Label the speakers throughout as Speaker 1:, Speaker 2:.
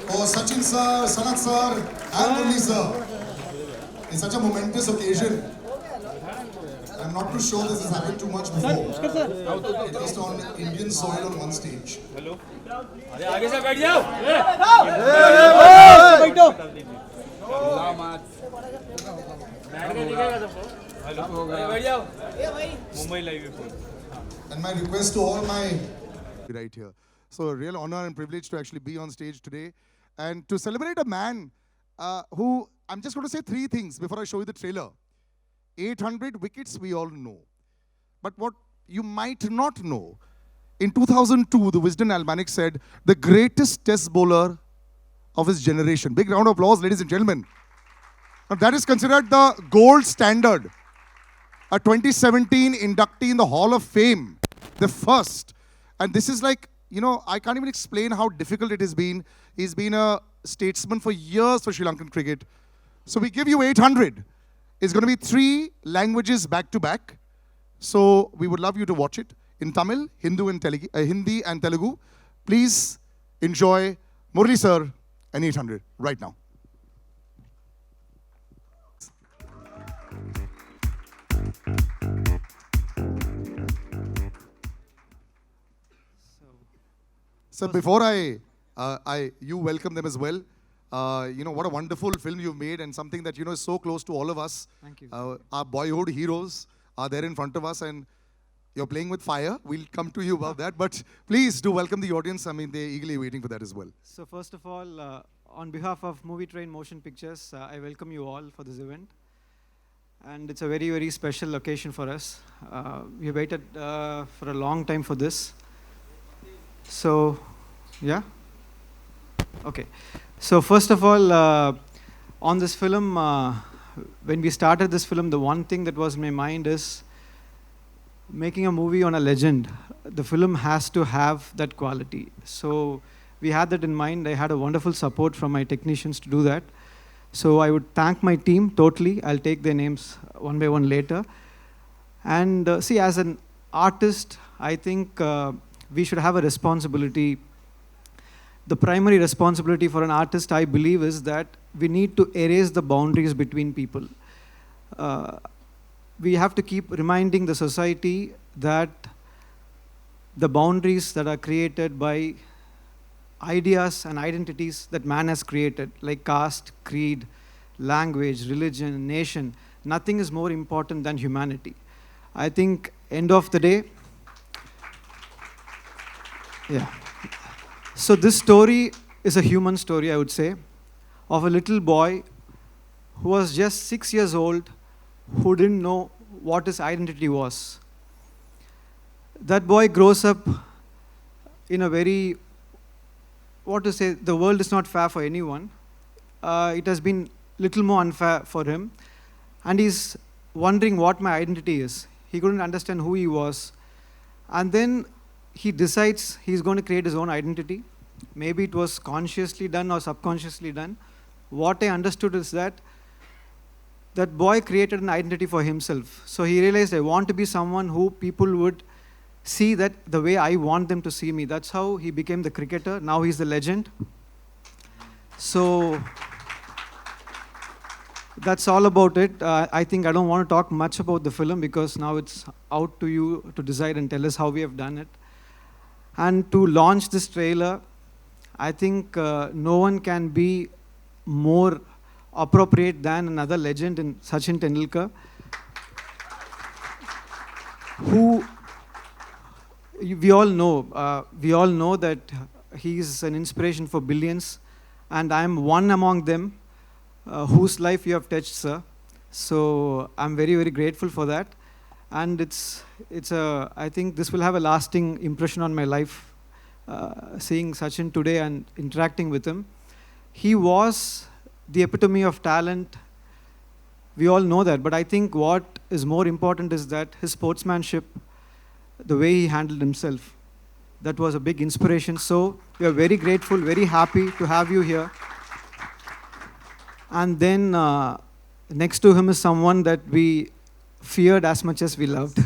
Speaker 1: for Sachin sir, Sanath sir, and Murli sir. It's such a momentous occasion. I'm not too sure this has happened too much before. At least on Indian soil on one stage.
Speaker 2: Hello अरे आगे से बैठ जाओ hello बैठ जाओ Mumbai live report
Speaker 1: And my request to all my right here. So a real honor and privilege to actually be on stage today and to celebrate a man who, I'm just going to say three things before I show you the trailer. 800 wickets we all know. But what you might not know, in 2002, the Wisden Almanac said, the greatest test bowler of his generation. Big round of applause, ladies and gentlemen. Now, that is considered the gold standard. A 2017 inductee in the Hall of Fame, the first. And this is like, you know, I can't even explain how difficult it has been. He's been a statesman for years for Sri Lankan cricket. So we give you 800. It's going to be 3 languages back to back. So we would love you to watch it in Tamil, Hindi and Telugu. Please enjoy Murli sir and 800 right now. So before you welcome them as well. You know, what a wonderful film you've made and something that, you know, is so close to all of us.
Speaker 3: Thank you.
Speaker 1: Our boyhood heroes are there in front of us and you're playing with fire. We'll come to you about that. But please do welcome the audience. I mean, they're eagerly waiting for that as well.
Speaker 3: So first of all, on behalf of Movie Train Motion Pictures, I welcome you all for this event. And it's a very, very special occasion for us. We waited for a long time for this. So, yeah? Okay. So first of all, on this film, when we started this film, the one thing that was in my mind is making a movie on a legend. The film has to have that quality. So we had that in mind. I had a wonderful support from my technicians to do that. So I would thank my team totally. I'll take their names one by one later. And see, as an artist, I think we should have a responsibility. The primary responsibility for an artist, I believe, is that we need to erase the boundaries between people. We have to keep reminding the society that the boundaries that are created by ideas and identities that man has created, like caste, creed, language, religion, nation, nothing is more important than humanity. I think, end of the day, yeah. So this story is a human story, I would say, of a little boy who was just 6 years old, who didn't know what his identity was. That boy grows up in a very, what to say, the world is not fair for anyone. It has been little more unfair for him. And he's wondering what my identity is. He couldn't understand who he was. And then he decides he's going to create his own identity. Maybe it was consciously done or subconsciously done. What I understood is that that boy created an identity for himself. So he realized, I want to be someone who people would see that the way I want them to see me. That's how he became the cricketer. Now he's the legend. So that's all about it. I think I don't want to talk much about the film because now it's out to you to decide and tell us how we have done it. And to launch this trailer, I think no one can be more appropriate than another legend in Sachin Tendulkar, who we all know that he is an inspiration for billions, and I am one among them whose life you have touched, sir. So I'm very, very grateful for that. And I think this will have a lasting impression on my life, seeing Sachin today and interacting with him. He was the epitome of talent. We all know that. But I think what is more important is that his sportsmanship, the way he handled himself, that was a big inspiration. So we are very grateful, very happy to have you here. And then next to him is someone that we feared as much as we loved.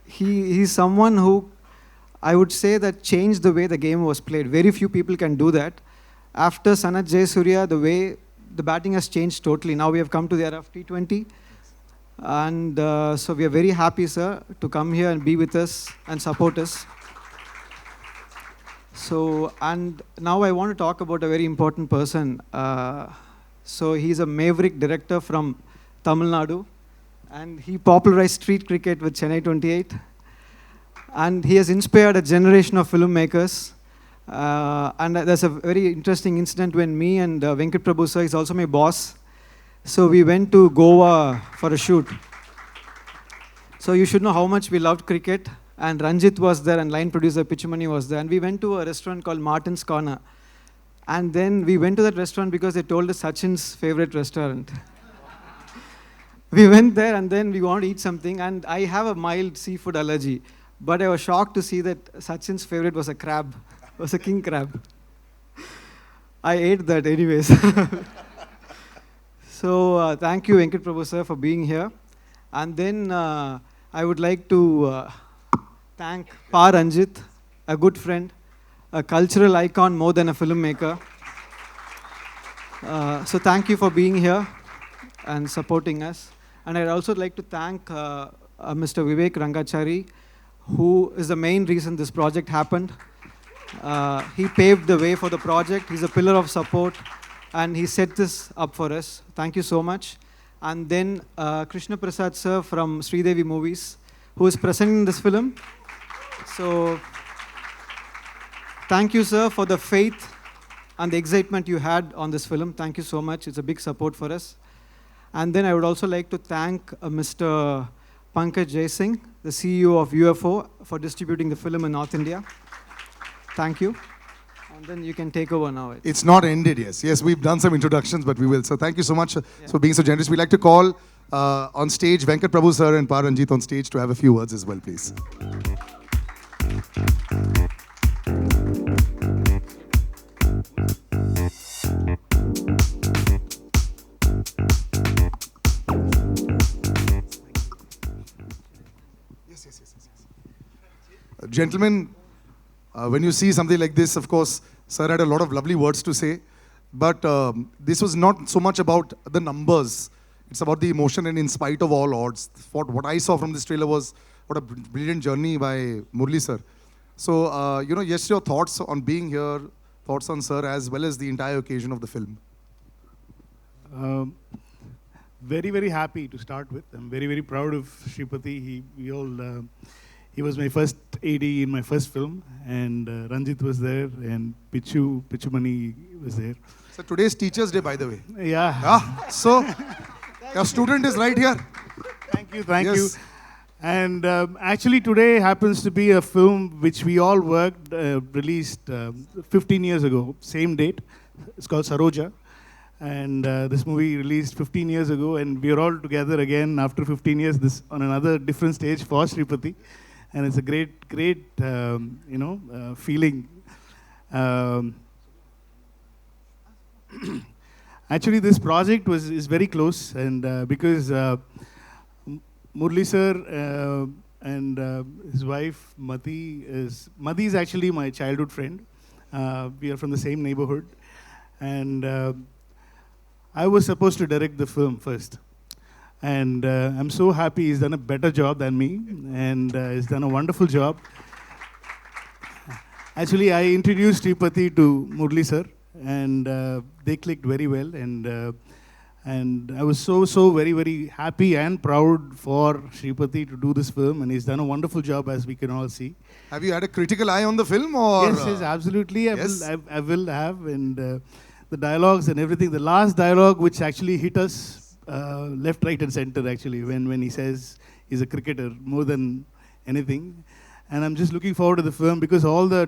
Speaker 3: He's someone who I would say that changed the way the game was played. Very few people can do that. After Sanath Jayasuriya, the way the batting has changed totally. Now we have come to the era of T20. And so we are very happy, sir, to come here and be with us and support us. So, and now I want to talk about a very important person. So he's a maverick director from Tamil Nadu, and he popularized street cricket with Chennai 28. And he has inspired a generation of filmmakers. And there's a very interesting incident when me and Venkat Prabhu sir, he's also my boss. So we went to Goa for a shoot. So you should know how much we loved cricket. And Ranjit was there, and line producer Pichumani was there. And we went to a restaurant called Martin's Corner. And then we went to that restaurant because they told us Sachin's favorite restaurant. We went there, and then we wanted to eat something. And I have a mild seafood allergy. But I was shocked to see that Sachin's favorite was a crab. Was a king crab. I ate that anyways. So thank you, Venkat Prabhu sir, for being here. And then I would like to thank Pa Ranjit, a good friend, a cultural icon more than a filmmaker. So thank you for being here and supporting us. And I'd also like to thank Mr. Vivek Rangachari, who is the main reason this project happened. He paved the way for the project. He's a pillar of support, and he set this up for us. Thank you so much. And then Krishna Prasad sir from Sridevi Movies, who is presenting this film. So thank you, sir, for the faith and the excitement you had on this film. Thank you so much. It's a big support for us. And then I would also like to thank Mr. Pankaj Jaisingh, the CEO of UFO, for distributing the film in North India. Thank you. And then you can take over now.
Speaker 1: It's not ended, yes. Yes, we've done some introductions, but we will. So thank you so much for being so generous. We'd like to call on stage Venkat Prabhu sir and Pa Ranjit on stage to have a few words as well, please. Yes. Gentlemen, when you see something like this, of course, sir had a lot of lovely words to say, but this was not so much about the numbers. It's about the emotion, and in spite of all odds, what I saw from this trailer was what a brilliant journey by Murli sir. So, yes, your thoughts on being here, thoughts on sir, as well as the entire occasion of the film.
Speaker 4: Very, very happy to start with. I'm very, very proud of Shripati. He was my first AD in my first film, and Ranjit was there, and Pichumani was there.
Speaker 1: So today's Teachers' Day, by the way.
Speaker 4: Yeah.
Speaker 1: So your student is right here.
Speaker 4: Thank you. And actually today happens to be a film which we all worked, released 15 years ago, same date. It's called Saroja. And this movie released 15 years ago, and we are all together again after 15 years this on another different stage for Shripati. And it's a great feeling. Actually, this project is very close, and because Murli sir and his wife Mati is actually my childhood friend. We are from the same neighborhood, and I was supposed to direct the film first. And I'm so happy he's done a better job than me, and he's done a wonderful job. Actually, I introduced Shripati to Murli sir, and they clicked very well. And I was so very, very happy and proud for Shripati to do this film, and he's done a wonderful job, as we can all see.
Speaker 1: Have you had a critical eye on the film, or?
Speaker 4: Yes, absolutely.
Speaker 1: Yes?
Speaker 4: I will have, and the dialogues and everything. The last dialogue, which actually hit us left, right, and center, actually, when he says he's a cricketer more than anything. And I'm just looking forward to the film, because most of the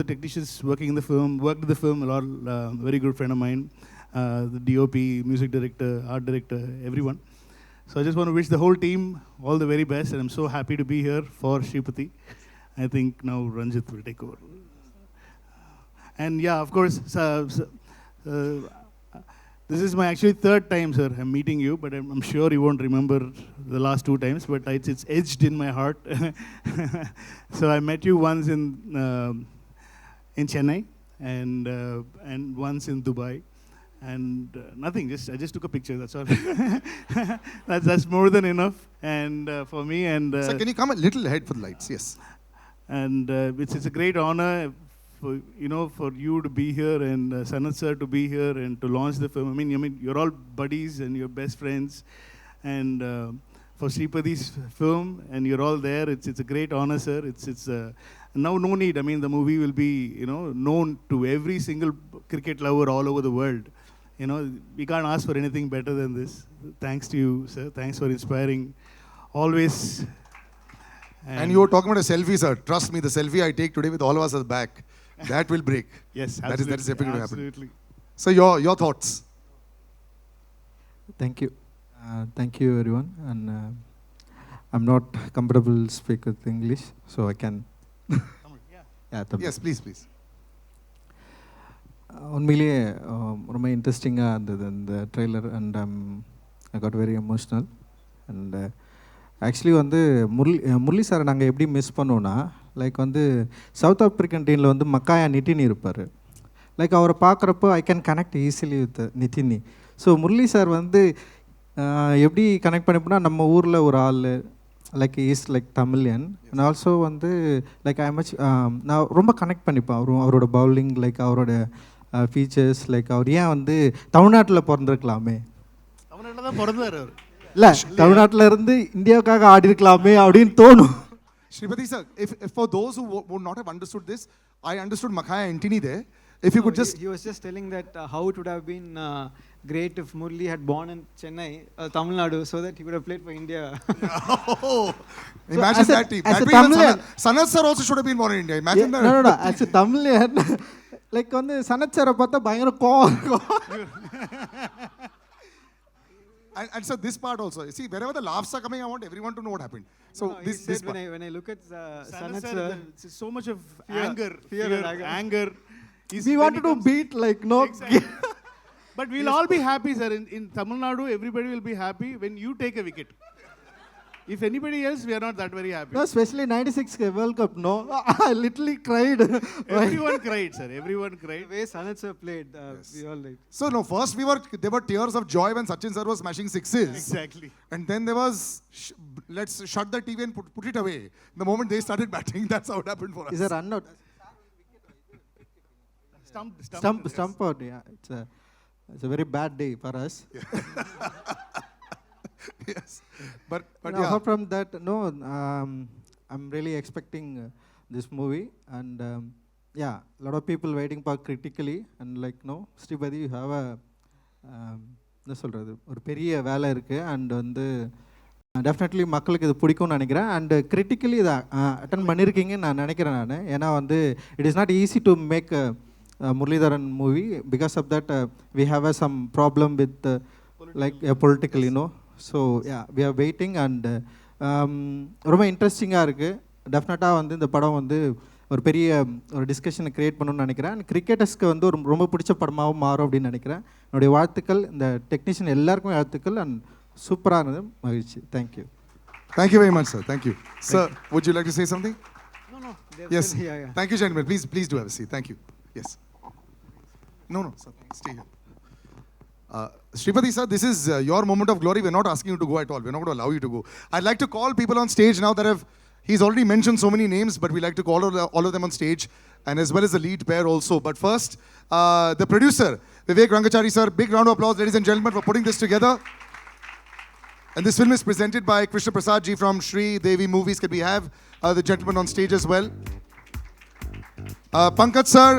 Speaker 4: technicians working in the film, worked in the film a lot, very good friend of mine, the DOP, music director, art director, everyone. So I just want to wish the whole team all the very best, and I'm so happy to be here for Shripati. I think now Ranjit will take over. And yeah, of course, This is my actually third time, sir. I'm meeting you, but I'm sure you won't remember the last 2 times. But it's edged in my heart. So I met you once in Chennai and once in Dubai, and nothing. I just took a picture. That's all. that's more than enough. And for me and.
Speaker 1: Sir, can you come a little ahead for the lights? Yes.
Speaker 4: And it's a great honor for you to be here and Sanath sir to be here and to launch the film. I mean you're all buddies and you're best friends, and for Sripadi's film, and you're all there. It's a great honor, sir. It's now no need. I mean, the movie will be known to every single cricket lover all over the world. We can't ask for anything better than this. Thanks to you, sir. Thanks for inspiring always.
Speaker 1: And you were talking about a selfie, sir. Trust me, the selfie I take today with all of us at the back, that will break.
Speaker 4: Yes,
Speaker 1: that is definitely going to happen.
Speaker 4: Absolutely.
Speaker 1: So your thoughts?
Speaker 5: Thank you. Thank you, everyone. And I'm not comfortable to speak with English, so I can.
Speaker 1: Yes, please.
Speaker 5: உண்மையிலேயே ரொம்ப இன்ட்ரெஸ்டிங்காக இருந்தது இந்த trailer, and I got very emotional. And actually வந்து முரளி சாரை நாங்கள் எப்படி miss பண்ணோன்னா, லைக் வந்து சவுத் ஆப்ரிக்கன் டீமில் வந்து மக்காயா நிட்டினி இருப்பார். லைக் அவரை பார்க்குறப்போ I can connect easily with Nithini. So Murali sir வந்து எப்படி கனெக்ட் பண்ணிப்போனா, நம்ம ஊரில் ஒரு ஆள் like is like Tamilian, and also வந்து லைக் ஐ மச் நான் ரொம்ப கனெக்ட் பண்ணிப்பேன் அவரோட பவுலிங், லைக் அவரோட ஃபீச்சர்ஸ், லைக் அவர் ஏன் வந்து தமிழ்நாட்டில் பிறந்திருக்கலாமே,
Speaker 4: தமிழ்நாட்டில் தான் பிறந்தார் அவர்,
Speaker 5: இல்லை தமிழ்நாட்டில் இருந்து இந்தியாவுக்காக ஆடி இருக்கலாமே அப்படின்னு தோணும்.
Speaker 1: Sripati sir, if for those who would not have understood this, I understood Muttiah Muralitharan there. If you could just...
Speaker 3: He was just telling that how it would have been great if Murli had born in Chennai, Tamil Nadu, so that he would have played for India.
Speaker 1: Imagine that team. That means Sanath sir also should have been born in India. Imagine that.
Speaker 5: No. As a Tamilian, like வந்து சனத் சாரை பார்த்தா பயங்கர கோவம் இருக்கும்.
Speaker 1: And so this part also. See, wherever the laughs are coming, I want everyone to know what happened. So this part.
Speaker 3: When I look at Sanath
Speaker 4: sir,
Speaker 3: sir,
Speaker 4: so much of
Speaker 3: fear and
Speaker 4: anger.
Speaker 5: We wanted to beat like no.
Speaker 4: Exactly. But we'll all be happy, sir. In Tamil Nadu, everybody will be happy when you take a wicket. If anybody else, we are not that very happy.
Speaker 5: No, especially 96 World Cup, no. I literally cried.
Speaker 4: Everyone cried, sir. Everyone cried.
Speaker 3: the way Sanath sir played, we all like.
Speaker 1: So no, first there were tears of joy when Sachin sir was smashing sixes.
Speaker 4: Exactly.
Speaker 1: And then there was, let's shut the TV and put it away. The moment they started batting, that's how it happened for us.
Speaker 5: Is a run out. Stump out, yeah. It's a very bad day for us.
Speaker 1: Yes. But
Speaker 5: No,
Speaker 1: yeah.
Speaker 5: apart from that, no, I'm really expecting this movie, and yeah, a lot of people waiting for critically, and like no, Sripadi, you have a என்ன சொல்கிறது, ஒரு பெரிய வேலை இருக்குது, and வந்து definitely மக்களுக்கு இது பிடிக்கும்னு நினைக்கிறேன், அண்ட் கிரிட்டிக்கலி இதை அட்டன் பண்ணியிருக்கீங்கன்னு நான் நினைக்கிறேன் நான். ஏன்னா வந்து it is not easy to make Muralitharan movie. Because of that, we have some problem with like political, So yeah, we are waiting, and ரொம்ப இன்ட்ரெஸ்டிங்காக இருக்குது. டெஃபினட்டாக வந்து இந்த படம் வந்து ஒரு பெரிய ஒரு டிஸ்கஷனை க்ரியேட் பண்ணணும்னு நினைக்கிறேன். அண்ட் கிரிக்கெட்டர்ஸ்க்கு வந்து ஒரு ரொம்ப பிடிச்ச படமாகவும் மாறும் அப்படின்னு நினைக்கிறேன். என்னுடைய வாழ்த்துக்கள், இந்த டெக்னீஷியன் எல்லாருக்குமே வாழ்த்துக்கள், அண்ட் சூப்பராக இருந்தது. மகிழ்ச்சி. Thank you.
Speaker 1: Thank you very much, sir. Thank you. Sir, would you like to say something?
Speaker 3: No.
Speaker 1: Yes.
Speaker 3: Yeah.
Speaker 1: Thank you, gentlemen. Please do have a seat. Thank you. Yes. No, sir. Stay here. Sripati sir, this is your moment of glory. We're not asking you to go at all. We're not going to allow you to go. I'd like to call people on stage now that he's already mentioned so many names, but we like to call all of them on stage, and as well as the lead pair also. But first, the producer, Vivek Rangachari sir, big round of applause, ladies and gentlemen, for putting this together. And this film is presented by Krishna Prasad ji from Shri Devi Movies. Can we have the gentleman on stage as well? Pankaj sir,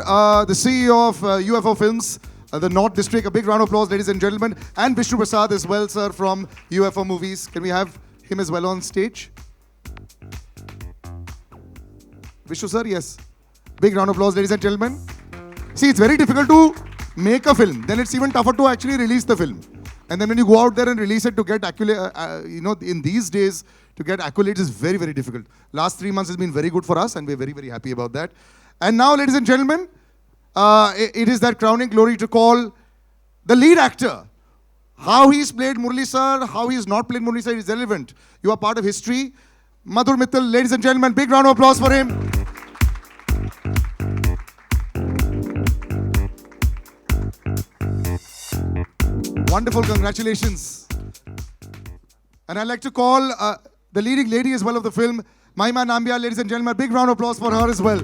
Speaker 1: the CEO of UFO Films, the North District. A big round of applause, ladies and gentlemen. And Vishnu Prasad as well, sir, from UFO Movies. Can we have him as well on stage? Vishnu sir, yes. Big round of applause, ladies and gentlemen. See, it's very difficult to make a film. Then it's even tougher to actually release the film. And then when you go out there and release it to get in these days, to get accolades is very, very difficult. Last 3 months has been very good for us, and we're very, very happy about that. And now, ladies and gentlemen, it is that crowning glory to call The lead actor, how he's played Murali sir, how he's not played Murali sir is irrelevant. You are part of history. Madhur Mittal, ladies and gentlemen, big round of applause for him. Wonderful, congratulations. And I'd like to call the leading lady as well of the film, Mahima Nambiar, ladies and gentlemen, big round of applause for her as well.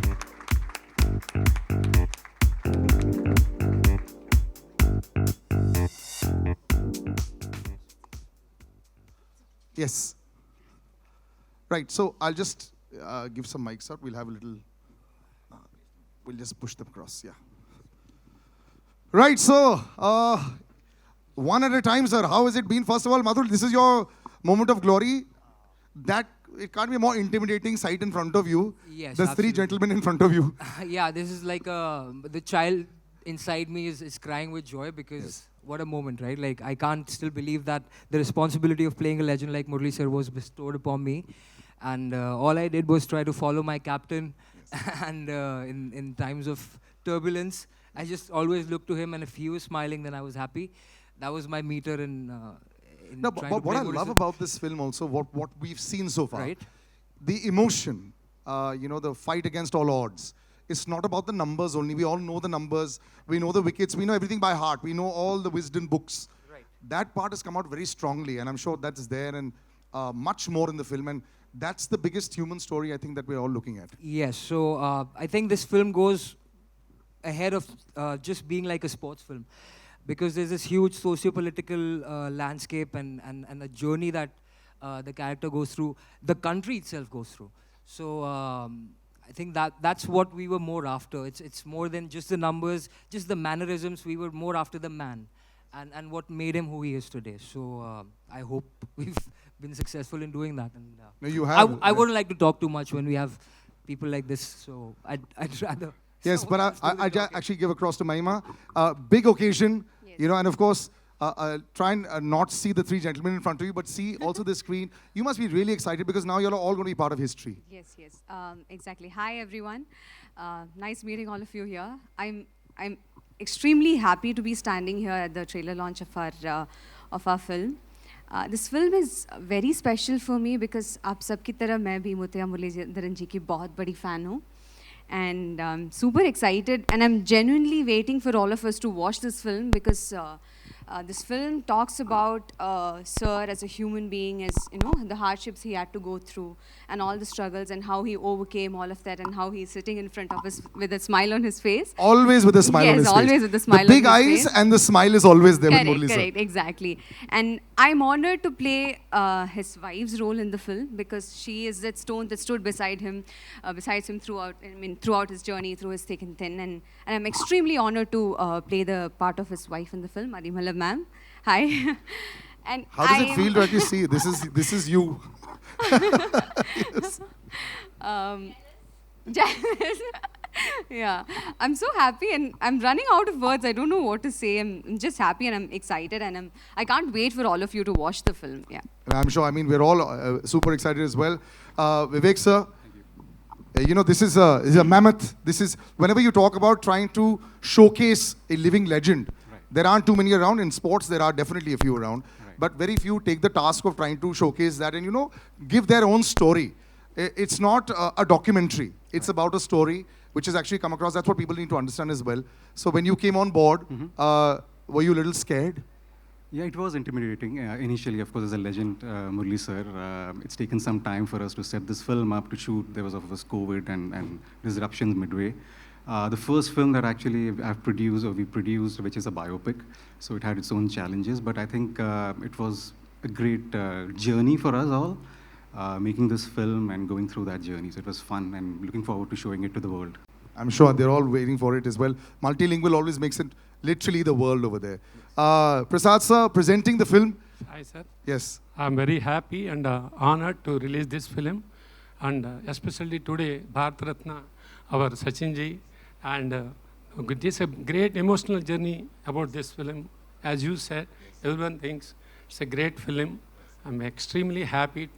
Speaker 1: Yes. Right, so I'll just give some mics out. We'll have a little, we'll just push them across, yeah. Right, so, one at a time, sir. How has it been? First of all, Madhur, this is your moment of glory. That, it can't be a more intimidating sight in front of you.
Speaker 2: Yes,
Speaker 1: There's three
Speaker 2: absolutely.
Speaker 1: gentlemen in front of you.
Speaker 2: Yeah, this is like the child inside me is crying with joy because what a moment, right? Like, I can't still believe that the responsibility of playing a legend like Murali sir was bestowed upon me. And all I did was try to follow my captain. And in times of turbulence, I just always looked to him, and if he was smiling, then I was happy. That was my meter in
Speaker 1: No,
Speaker 2: trying
Speaker 1: but
Speaker 2: to
Speaker 1: what
Speaker 2: play
Speaker 1: I
Speaker 2: Murali
Speaker 1: love
Speaker 2: sir.
Speaker 1: about this film also, what we've seen so far,
Speaker 2: Right.
Speaker 1: the emotion, you know, the fight against all odds. It's not about the numbers only. We all know the numbers. We know the wickets. We know everything by heart. We know all the wisdom books.
Speaker 2: Right.
Speaker 1: That part has come out very strongly, and I'm sure that's there and much more in the film. And that's the biggest human story I think that we're all looking at.
Speaker 2: Yes, so I think this film goes ahead of just being like a sports film, because there's this huge socio-political landscape and a journey that the character goes through, the country itself goes through. So I think that's what we were more after. It's more than just the numbers, just the mannerisms. We were more after the man and what made him who he is today. So I hope we've been successful in doing that. And
Speaker 1: No, you have.
Speaker 2: I wouldn't like to talk too much when we have people like this, so I'd rather.
Speaker 1: Yes, but I actually give across to Mahima. Big occasion, you know, and of course, try and not see the three gentlemen in front of you, but see also the screen. You must be really excited because now you're all going to be part of history.
Speaker 6: Yes, yes, exactly. Hi, everyone. Nice meeting all of you here. I'm extremely happy to be standing here at the trailer launch of our film. This film is very special for me because आप सबकी तरह मैं भी मुत्तिया मुरलीधरन जी की बहुत बड़ी fan हूँ. And I'm super excited, and I'm genuinely waiting for all of us to watch this film because this film talks about Sir as a human being, as you know, the hardships he had to go through, and all the struggles, and how he overcame all of that, and how he's sitting in front of us with a smile on his face.
Speaker 1: Always with a smile on his face.
Speaker 6: Yes, always with a smile on
Speaker 1: The big
Speaker 6: his
Speaker 1: eyes
Speaker 6: face.
Speaker 1: and the smile is always there with
Speaker 6: Correct,
Speaker 1: Murali sir.
Speaker 6: correct, exactly. And I'm honored to play his wife's role in the film because she is that stone that stood beside him, besides him throughout his journey, through his thick and thin. And I'm extremely honored to play the part of his wife in the film, Adimala ma'am. Hi. And
Speaker 1: How does it feel to actually see this is you?
Speaker 6: Yeah, I'm so happy and I'm running out of words. I don't know what to say. I'm just happy and I'm excited and I can't wait for all of you to watch the film. Yeah.
Speaker 1: And I'm sure, I mean, we're all super excited as well. Vivek sir, you know, this is a mammoth. This is, whenever you talk about trying to showcase a living legend, there aren't too many around. In sports, there are definitely a few around. But very few take the task of trying to showcase that and, you know, give their own story. It's not a documentary. It's about a story which has actually come across. That's what people need to understand as well. So when you came on board, were you a little scared?
Speaker 7: Yeah, it was intimidating. Initially, of course, as a legend, Murali sir, it's taken some time for us to set this film up, to shoot. There was, of course, COVID and disruptions midway. The first film that actually we produced, which is a biopic, so it had its own challenges, but I think it was a great journey for us all, making this film and going through that journey. So it was fun and looking forward to showing it to the world.
Speaker 1: I'm sure they're all waiting for it as well. Multilingual always makes it literally the world over there. Prasad sir, presenting the film.
Speaker 8: Hi sir.
Speaker 1: Yes.
Speaker 8: I'm very happy and honored to release this film, and especially today, Bharat Ratna, our Sachin ji, and this is a great emotional journey about this film. As you said, everyone thinks it's a great film. I'm extremely happy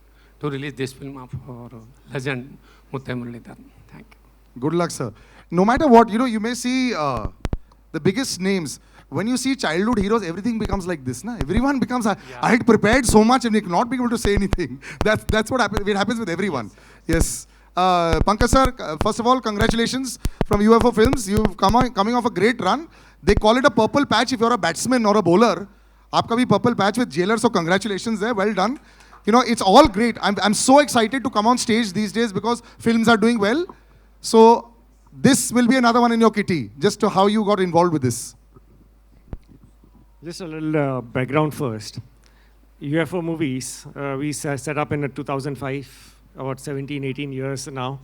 Speaker 8: to release this film of our legend, Muttiah Muralitharan. Thank you.
Speaker 1: Good luck, sir. No matter what, you know, you may see the biggest names. when you see childhood heroes, everything becomes like this. Na? Everyone becomes, I had prepared so much and not being able to say anything. That's what happens. It happens with everyone. Yes. Pankaj sir, first of all, congratulations from UFO Films. You've coming off a great run. They call it a purple patch if you're a batsman or a bowler. Aapka bhi purple patch with Jailer, so congratulations there. Well done. You know, it's all great. I'm so excited to come on stage these days because films are doing well. So this will be another one in your kitty, just to how you got involved with this.
Speaker 9: Just a little background first. UFO movies, we set up in 2005, about 17, 18 years now,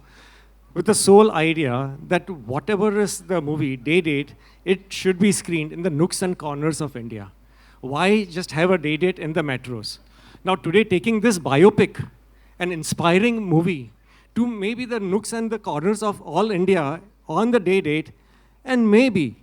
Speaker 9: with the sole idea that whatever is the movie, day date, it should be screened in the nooks and corners of India. Why just have a day date in the metros? Now today, taking this biopic, an inspiring movie, to maybe the nooks and the corners of all India on the day date, and maybe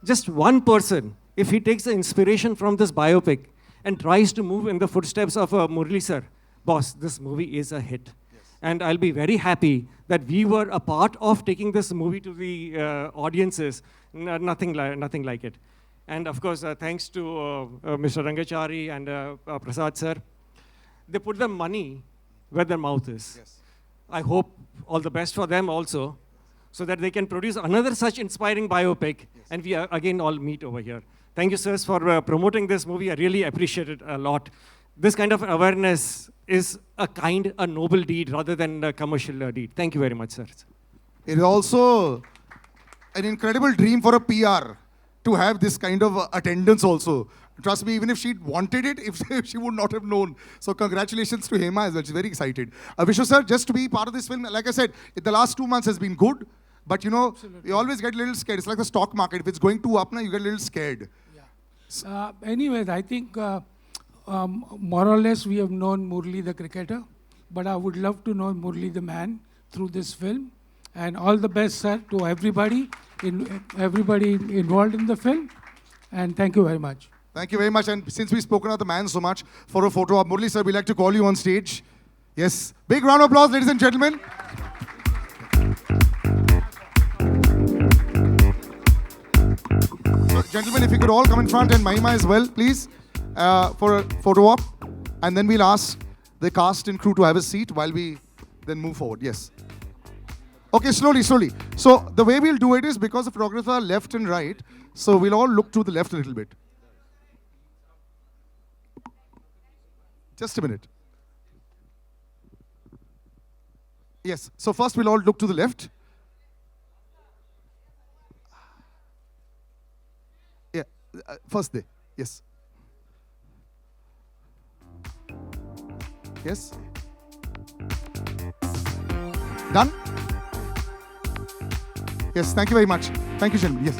Speaker 9: just one person, if he takes the inspiration from this biopic and tries to move in the footsteps of Murli sir, boss, this movie is a hit. Yes. And I'll be very happy that we were a part of taking this movie to the audiences, nothing like it. And of course, thanks to Mr. Rangachari and Prasad sir, they put the money where their mouth is. Yes. I hope all the best for them also, so that they can produce another such inspiring biopic, yes. And we again all meet over here. Thank you, sirs, for promoting this movie. I really appreciate it a lot. This kind of awareness is a noble deed rather than a commercial deed. Thank you very much, sir.
Speaker 1: It is also an incredible dream for a PR to have this kind of attendance also. Trust me, even if she wanted it, if she would not have known. So congratulations to Hema as well. She's very excited. Vishnu sir, just to be part of this film, like I said, the last 2 months has been good. But you know, absolutely, you always get a little scared. It's like the stock market. If it's going too up now, you get a little scared.
Speaker 10: Yeah. Anyways, I think more or less we have known Murli the cricketer. But I would love to know Murli the man through this film. And all the best, sir, to everybody involved in the film. And thank you very much.
Speaker 1: Thank you very much. And since we've spoken of the man so much, for a photo of Murli sir, we'd like to call you on stage. Yes. Big round of applause, ladies and gentlemen. So, gentlemen, if you could all come in front, and Mahima as well, please, for a photo op. And then we'll ask the cast and crew to have a seat while we then move forward. Yes. Okay, slowly. So the way we'll do it is, because the photographers are left and right, so we'll all look to the left a little bit. Just a minute. Yes, so first we'll all look to the left. Yeah, first there, yes. Yes. Done? Yes, thank you very much. Thank you, gentlemen. Yes.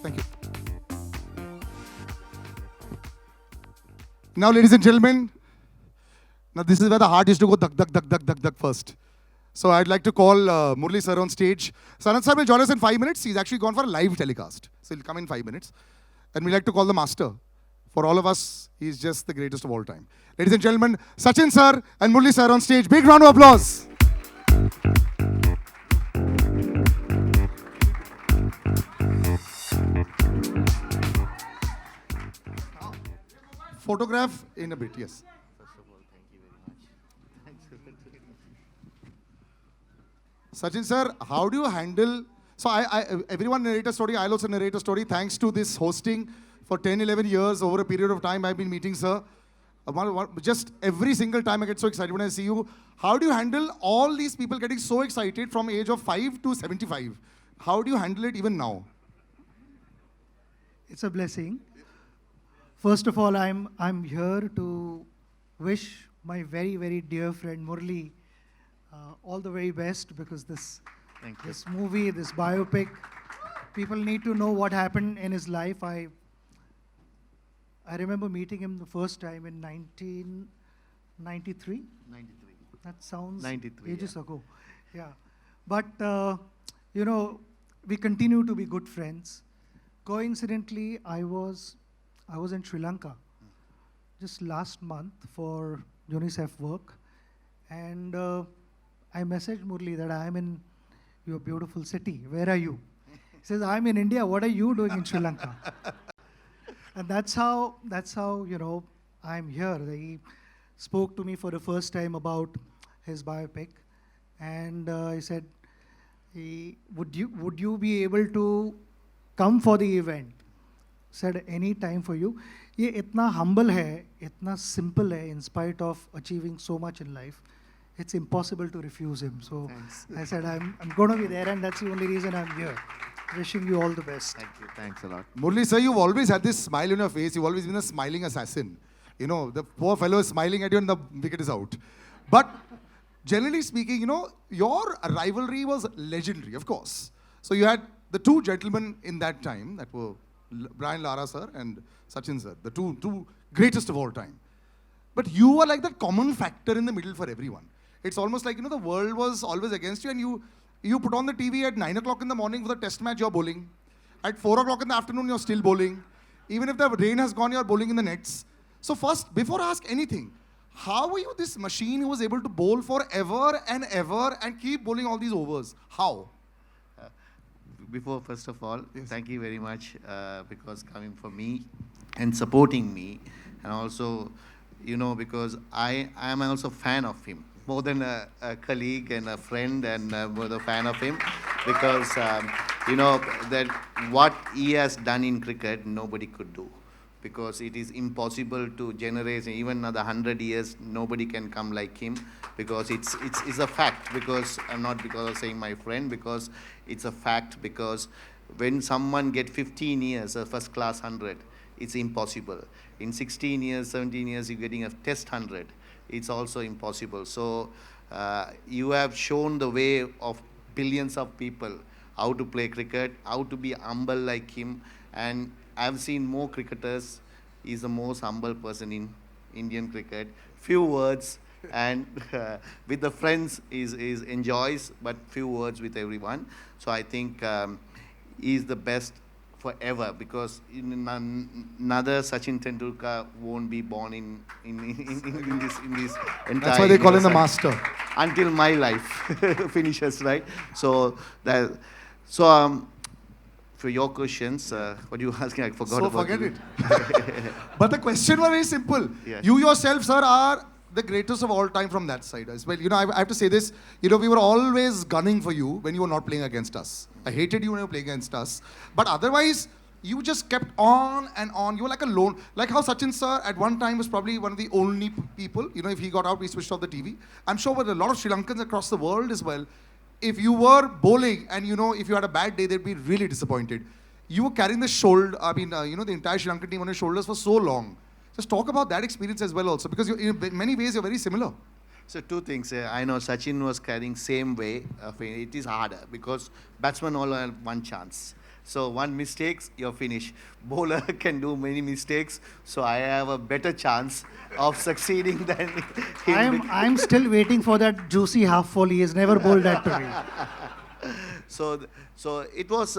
Speaker 1: Thank you. Now, ladies and gentlemen, now this is where the heart is to go duck first. So I'd like to call Murli sir on stage. Sanath sir will join us in 5 minutes. He's actually gone for a live telecast. So he'll come in 5 minutes. And we'd like to call the master. For all of us, he's just the greatest of all time. Ladies and gentlemen, Sachin sir and Murli sir on stage. Big round of applause. Photograph in a bit, yes.
Speaker 11: First of all, thank you very much.
Speaker 1: Sachin sir, how do you handle, so everyone narrate a story, I'll also narrate a story. Thanks to this hosting for 10, 11 years, over a period of time I've been meeting sir. Just every single time I get so excited when I see you. How do you handle all these people getting so excited from age of 5 to 75? How do you handle it even now?
Speaker 12: It's a blessing. First of all, I'm here to wish my very, very dear friend Murli all the very best, because this movie, this biopic, people need to know what happened in his life. I remember meeting him the first time in 1993.
Speaker 11: 93.
Speaker 12: That sounds
Speaker 11: 93,
Speaker 12: ages ago. Yeah. But, you know, we continue to be good friends. Coincidentally, I was in Sri Lanka just last month for UNICEF work. And I messaged Murli that I'm in your beautiful city. Where are you? He says, I'm in India. What are you doing in Sri Lanka? And that's how I'm here. He spoke to me for the first time about his biopic, and he said, would you be able to come for the event? Said any time for you. ये इतना humble है, इतना simple है, in spite of achieving so much in life, it's impossible to refuse him. So I said, I'm going to be there, and that's the only reason I'm here. Wishing you all the best.
Speaker 11: Thank you. Thanks a lot.
Speaker 1: Murli sir, you've always had this smile on your face. You've always been a smiling assassin. You know, the poor fellow is smiling at you and the wicket is out. But generally speaking, you know, your rivalry was legendary, of course. So you had the two gentlemen in that time that were Brian Lara sir and Sachin sir, the two greatest of all time. But you were like that common factor in the middle for everyone. It's almost like, you know, the world was always against you, and you put on the TV at 9 o'clock in the morning for the test match, you're bowling. At 4 o'clock in the afternoon, you're still bowling. Even if the rain has gone, you're bowling in the nets. So first, before I ask anything, how were you this machine who was able to bowl forever and ever and keep bowling all these overs? How?
Speaker 11: Before, first of all, thank you very much because coming for me and supporting me, and also, you know, because I am also a fan of him. More than a colleague and a friend, and more a fan of him, because you know that what he has done in cricket nobody could do, because it is impossible to generate even another 100 years. Nobody can come like him, because it's a fact. Because I'm not because of saying my friend, because it's a fact. Because when someone get 15 years a first class 100, it's impossible. In 16 years, 17 years, you're getting a test 100. It's also impossible. So you have shown the way of billions of people how to play cricket, how to be humble like him. And I've seen more cricketers. He's the most humble person in Indian cricket. Few words, and with the friends is enjoys, but few words with everyone. So I think he's the best forever, because another Sachin Tendulkar won't be born in this entire.
Speaker 1: That's why they call him the master.
Speaker 11: Until my life finishes, right? So for your questions, what you asking, I forgot about.
Speaker 1: So forget it. But the question was very simple.
Speaker 11: Yes.
Speaker 1: You yourself, sir, are the greatest of all time from that side as well. You know, I have to say this. You know, we were always gunning for you when you were not playing against us. I hated you when you were playing against us. But otherwise, you just kept on and on. You were like a lone, like how Sachin sir at one time was probably one of the only people. You know, if he got out, we switched off the TV. I'm sure with a lot of Sri Lankans across the world as well, if you were bowling and, you know, if you had a bad day, they'd be really disappointed. You were carrying the shoulder, you know, the entire Sri Lankan team on your shoulders for so long. Just talk about that experience as well also, because in many ways you're very similar.
Speaker 11: So two things. I know Sachin was carrying same way. It is harder because batsmen all have one chance. So one mistakes, you're finished. Bowler can do many mistakes. So I have a better chance of succeeding than him.
Speaker 12: I'm still waiting for that juicy half volley. He has never bowled that to me.
Speaker 11: So it was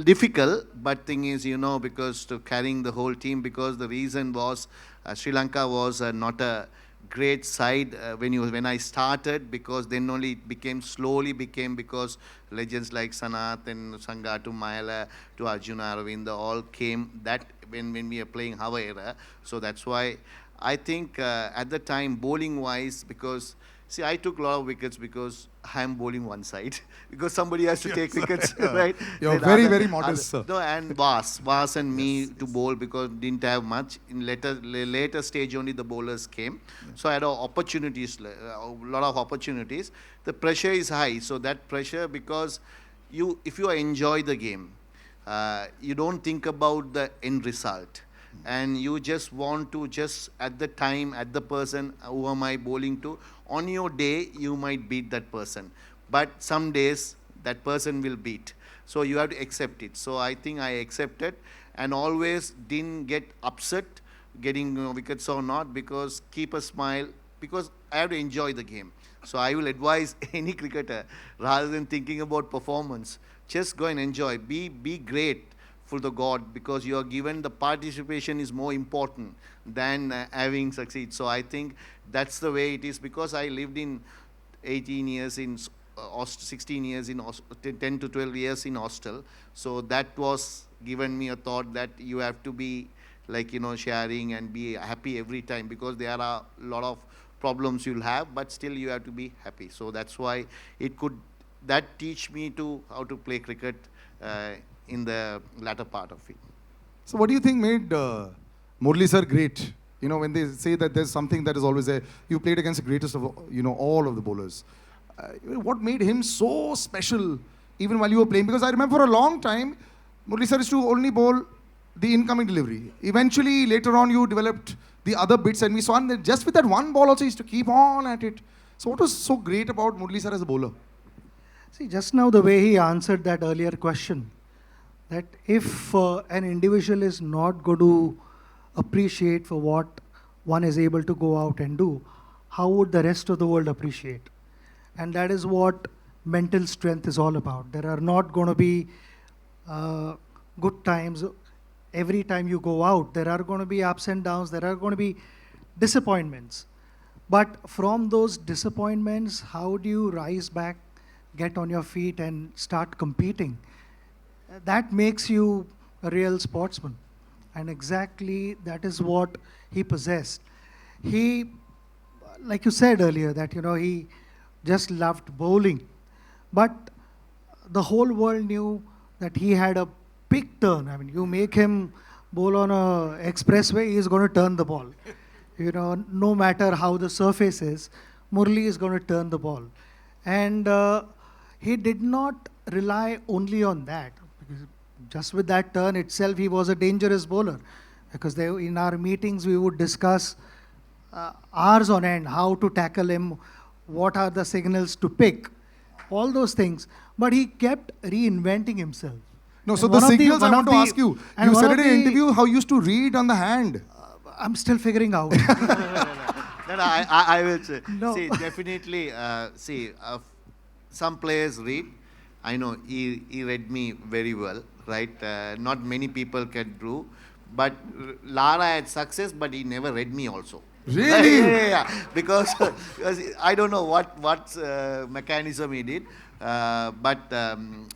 Speaker 11: difficult, but thing is, you know, because to carrying the whole team, because the reason was Sri Lanka was not a great side when I started, because then only it slowly became because legends like Sanath and Sangha to Mayala to Arjuna Aravinda all came that when we are playing our era. So that's why I think at the time, bowling wise, because see, I took a lot of wickets because I'm bowling one side. Because somebody has to take wickets, right?
Speaker 1: You're
Speaker 11: Then
Speaker 1: very modest, sir.
Speaker 11: No, and Vas and me to bowl, because didn't have much. In later stage only the bowlers came. So I had opportunities, a lot of opportunities. The pressure is high. So that pressure, because if you enjoy the game, you don't think about the end result. And you just want to at the time, at the person who am I bowling to, on your day, you might beat that person. But some days, that person will beat. So you have to accept it. So I think I accepted and always didn't get upset getting wickets or not, because keep a smile, because I have to enjoy the game. So I will advise any cricketer, rather than thinking about performance, just go and enjoy. Be great for the God, because you are given the participation is more important than having succeed. So I think that's the way it is, because I lived in 18 years in 16 years in 10 to 12 years in hostel. So that was given me a thought that you have to be like, sharing and be happy every time, because there are a lot of problems you'll have, but still you have to be happy. So that's why that teach me to how to play cricket in the latter part of it.
Speaker 1: So what do you think made Murali sir great? When they say that there's something that is always there, you played against the greatest of, all of the bowlers. What made him so special, even while you were playing? Because I remember for a long time, Murali sir used to only bowl the incoming delivery. Eventually, later on, you developed the other bits, and we saw, and just with that one ball also, he used to keep on at it. So what was so great about Murali sir as a bowler?
Speaker 12: See, just now the way he answered that earlier question, that if an individual is not going to appreciate for what one is able to go out and do, how would the rest of the world appreciate? And that is what mental strength is all about. There are not going to be good times every time you go out. There are going to be ups and downs. There are going to be disappointments. But from those disappointments, how do you rise back, get on your feet and start competing? That makes you a real sportsman. And exactly that is what he possessed. He, like you said earlier, that he just loved bowling. But the whole world knew that he had a big turn. I mean, you make him bowl on a expressway, he is going to turn the ball. No matter how the surface is, Murali is going to turn the ball. And he did not rely only on that. Because just with that turn itself, he was a dangerous bowler. Because in our meetings, we would discuss hours on end how to tackle him, what are the signals to pick, all those things. But he kept reinventing himself.
Speaker 1: No, so the signals I want to ask you. You said in an interview how you used to read on the hand.
Speaker 12: I'm still figuring out.
Speaker 11: No, I will say.
Speaker 12: No.
Speaker 11: See, definitely, some players read. I know he read me very well, right? Not many people can do. But Lara had success, but he never read me also.
Speaker 1: Really?
Speaker 11: Yeah. Because I don't know what mechanism he did, but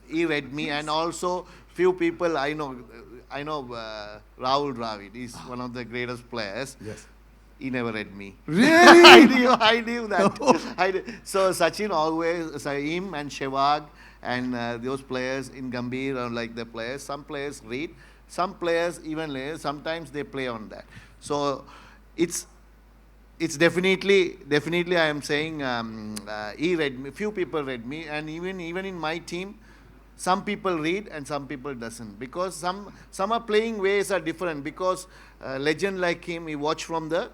Speaker 11: he read me, and also few people I know Rahul Dravid is one of the greatest players.
Speaker 1: Yes.
Speaker 11: He never read me.
Speaker 1: Really?
Speaker 11: I knew that. So Sachin always, him and Sehwag and those players in Gambhir are like the players. Some players read, some players even later, sometimes they play on that. So it's definitely I am saying he read me, few people read me, and even in my team, some people read and some people doesn't, because some are playing ways are different, because legend like him, he watch from the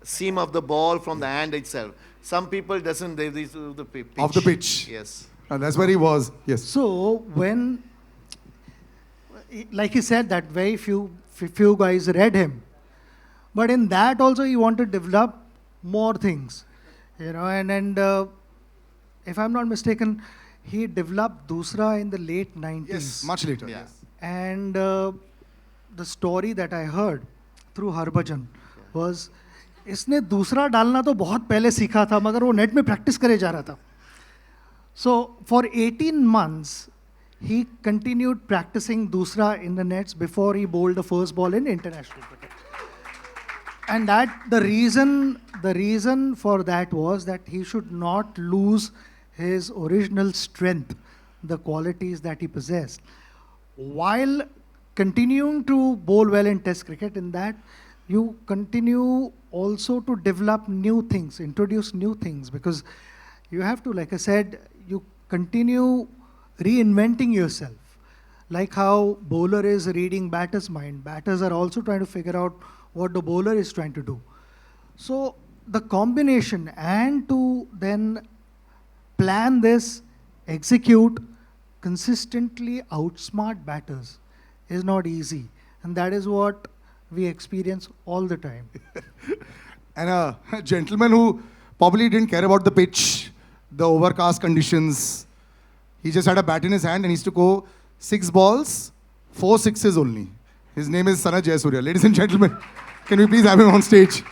Speaker 11: seam of the ball, from the hand itself. Some people doesn't, they do the pitch.
Speaker 1: Of the pitch.
Speaker 11: Yes.
Speaker 1: And that's where he was. Yes.
Speaker 12: So when, like he said, that very few guys read him. But in that also he wanted to develop more things. And if I'm not mistaken, he developed Dusra in the late 90s.
Speaker 1: Yes, much later.
Speaker 11: Yeah.
Speaker 1: Yes.
Speaker 12: And the story that I heard through Harbhajan was, इसने दूसरा डालना तो बहुत पहले सीखा था, मगर वो नेट में प्रैक्टिस करे जा रहा था. So for 18 months, he continued practicing Dusra in the nets before he bowled the first ball in international cricket. And the reason for that was that he should not lose his original strength, the qualities that he possessed, while continuing to bowl well in test cricket. In that, you continue also to develop new things, introduce new things, because you have to, like I said, you continue reinventing yourself. Like how bowler is reading batter's mind, batters are also trying to figure out what the bowler is trying to do. So the combination, and to then plan this, execute, consistently outsmart batters is not easy. And that is what we experience all the time.
Speaker 1: And a gentleman who probably didn't care about the pitch, the overcast conditions. He just had a bat in his hand and he used to go 6 balls, 4 sixes only. His name is Sanath Jayasuriya. Ladies and gentlemen, can we please have him on stage?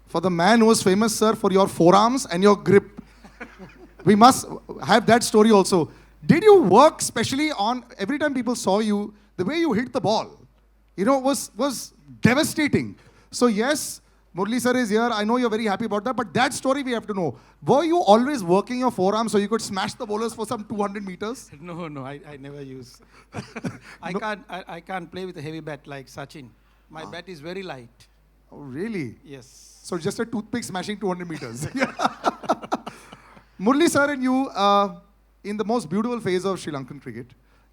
Speaker 1: For the man who was famous, sir, for your forearms and your grip. We must have that story also. Did you work specially on, every time people saw you, the way you hit the ball, was devastating. So yes, Murali sir is here. I know you're very happy about that, but that story we have to know. Were you always working your forearms so you could smash the bowlers for some 200 meters?
Speaker 13: No, I never use. I can't play with a heavy bat like Sachin. My bat is very light.
Speaker 1: Oh, really?
Speaker 13: Yes.
Speaker 1: So just a toothpick smashing 200 meters. Murali sir and you, in the most beautiful phase of Sri Lankan cricket,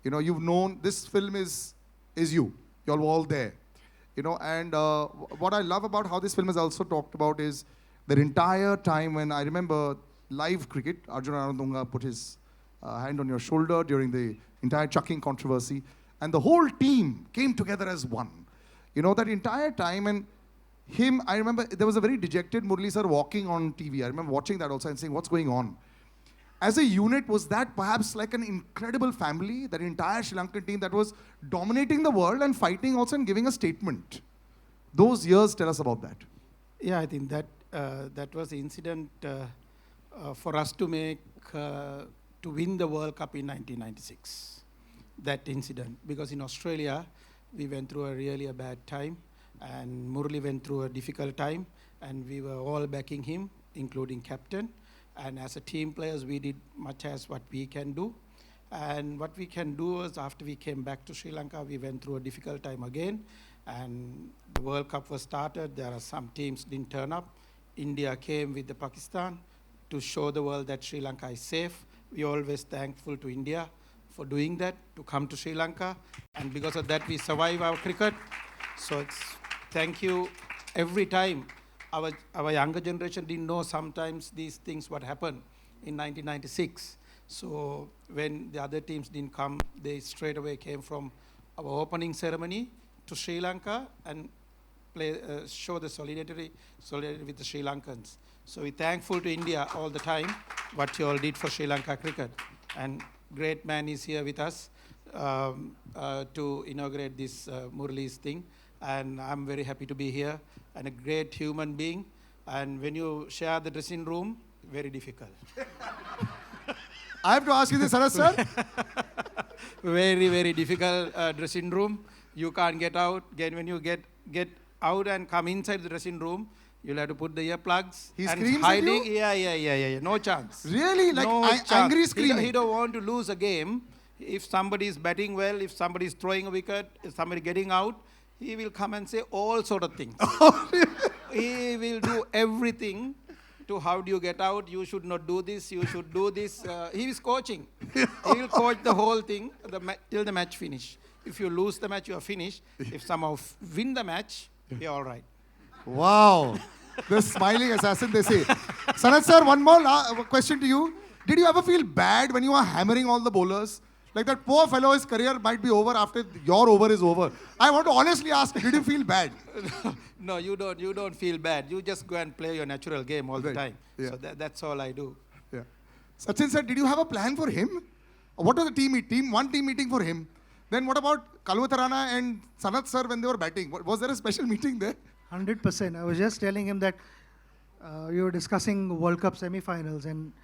Speaker 1: you've known this film is you. You all were all there. And what I love about how this film is also talked about is the entire time when I remember live cricket, Arjun Anandunga put his hand on your shoulder during the entire chucking controversy, and the whole team came together as one. That entire time, and him, I remember there was a very dejected Murali sir walking on TV. I remember watching that also and saying, what's going on? As a unit, was that perhaps like an incredible family, that entire Sri Lankan team that was dominating the world and fighting also and giving a statement? Those years, tell us about that.
Speaker 13: Yeah, I think that was the incident for us to make, to win the World Cup in 1996. That incident, because in Australia, we went through a bad time, and Murali went through a difficult time, and we were all backing him, including captain. And as a team players, we did much as what we can do. And what we can do was, after we came back to Sri Lanka, we went through a difficult time again. And the World Cup was started. There are some teams didn't turn up. India came with the Pakistan to show the world that Sri Lanka is safe. We're always thankful to India for doing that, to come to Sri Lanka. And because of that, we survive our cricket. So it's thank you every time. Our younger generation didn't know sometimes these things what happened in 1996. So when the other teams didn't come, they straight away came from our opening ceremony to Sri Lanka and show the solidarity with the Sri Lankans. So we're thankful to India all the time, what you all did for Sri Lanka cricket. And great man is here with us to inaugurate this Murali's thing. And I'm very happy to be here, and a great human being. And when you share the dressing room, very difficult.
Speaker 1: I have to ask you this, Sanath sir.
Speaker 13: Very, very difficult dressing room. You can't get out. Again, when you get out and come inside the dressing room, you'll have to put the earplugs.
Speaker 1: He
Speaker 13: and
Speaker 1: screams
Speaker 13: hiding.
Speaker 1: at you?
Speaker 13: Yeah. No chance.
Speaker 1: Really? Like
Speaker 13: no chance.
Speaker 1: angry screaming?
Speaker 13: He don't want to lose a game. If somebody is batting well, if somebody is throwing a wicket, if somebody getting out, he will come and say all sort of things. He will do everything to how do you get out, you should not do this, you should do this. He is coaching. He will coach the whole thing till the match finish. If you lose the match, you are finished. If somehow win the match, you're all right.
Speaker 1: Wow. The smiling assassin, they say. Sanath sir, one more question to you. Did you ever feel bad when you were hammering all the bowlers? Like that poor fellow, his career might be over after your over is over. I want to honestly ask, did you feel bad?
Speaker 13: No, you don't feel bad. You just go and play your natural game all the time. Yeah. So that's all I do.
Speaker 1: Yeah. Sachin sir, did you have a plan for him? What was the one team meeting for him? Then what about Kalwatharana and Sanath sir when they were batting? Was there a special meeting there?
Speaker 12: 100%. I was just telling him that you were discussing World Cup semi-finals, and